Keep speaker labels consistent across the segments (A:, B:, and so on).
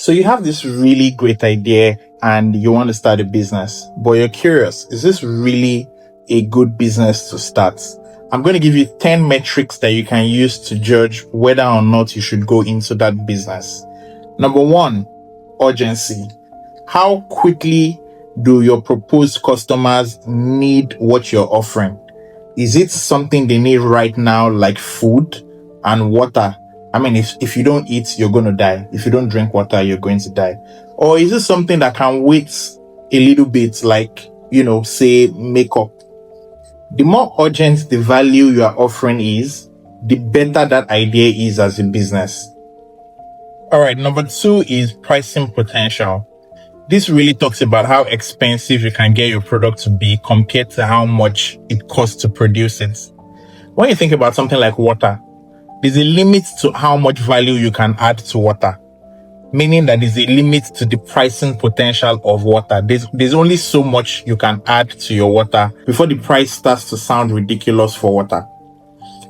A: So you have this really great idea and you want to start a business, but you're curious, is this really a good business to start? I'm going to give you 10 metrics that you can use to judge whether or not you should go into that business. Number 1, urgency. How quickly do your proposed customers need what you're offering? Is it something they need right now, like food and water? I mean, if you don't eat, you're going to die. If you don't drink water, you're going to die. Or is it something that can wait a little bit, like, say makeup? The more urgent the value you are offering is, the better that idea is as a business. All right, number 2 is pricing potential. This really talks about how expensive you can get your product to be compared to how much it costs to produce it. When you think about something like water, there's a limit to how much value you can add to water, meaning that there's a limit to the pricing potential of water. There's only so much you can add to your water before the price starts to sound ridiculous for water.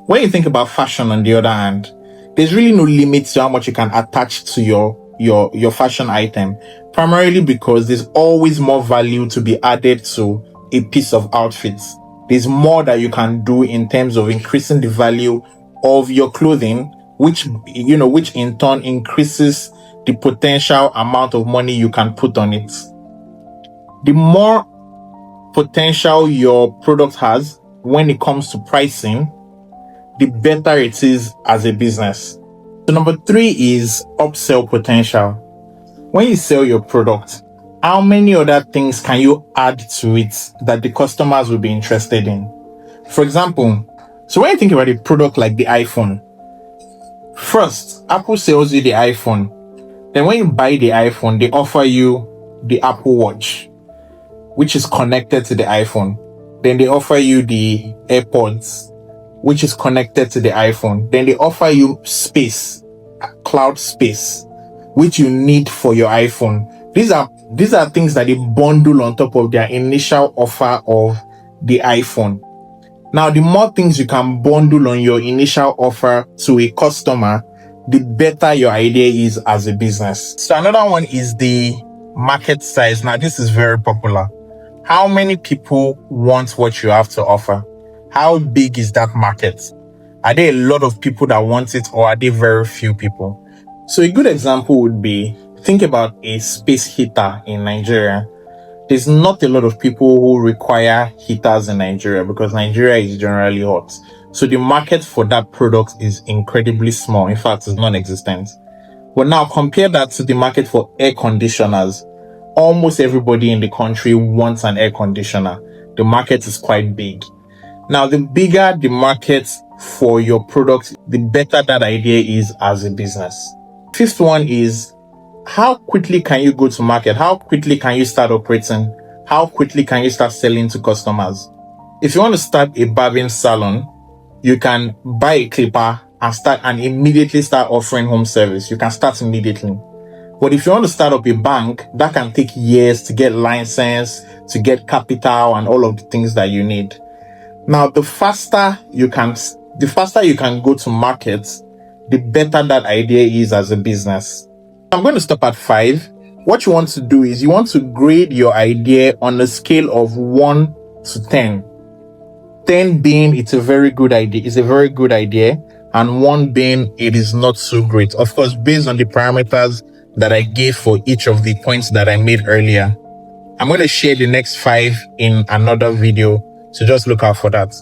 A: When you think about fashion, on the other hand, there's really no limit to how much you can attach to your fashion item, primarily because there's always more value to be added to a piece of outfits. There's more that you can do in terms of increasing the value of your clothing, which in turn increases the potential amount of money you can put on it. The more potential your product has when it comes to pricing, the better it is as a business. So number 3 is upsell potential. When you sell your product, how many other things can you add to it that the customers will be interested in? For example, so when you think about a product like the iPhone, first, Apple sells you the iPhone. Then when you buy the iPhone, they offer you the Apple Watch, which is connected to the iPhone. Then they offer you the AirPods, which is connected to the iPhone. Then they offer you space, cloud space, which you need for your iPhone. These are things that they bundle on top of their initial offer of the iPhone. Now, the more things you can bundle on your initial offer to a customer, the better your idea is as a business. So another one is the market size. Now, this is very popular. How many people want what you have to offer? How big is that market? Are there a lot of people that want it, or are there very few people? So a good example would be, think about a space heater in Nigeria. There's not a lot of people who require heaters in Nigeria because Nigeria is generally hot. So the market for that product is incredibly small. In fact, it's non-existent. But now compare that to the market for air conditioners. Almost everybody in the country wants an air conditioner. The market is quite big. Now, the bigger the market for your product, the better that idea is as a business. 5th one is, how quickly can you go to market? How quickly can you start operating? How quickly can you start selling to customers? If you want to start a barbing salon, you can buy a clipper and immediately start offering home service. You can start immediately. But if you want to start up a bank, that can take years to get license, to get capital, and all of the things that you need. Now, the faster you can go to market, the better that idea is as a business. I'm going to stop at 5. What you want to do is you want to grade your idea on a scale of 1 to 10. 10 being it's a very good idea, and 1 being it is not so great. Of course, based on the parameters that I gave for each of the points that I made earlier. I'm going to share the next 5 in another video, so just look out for that.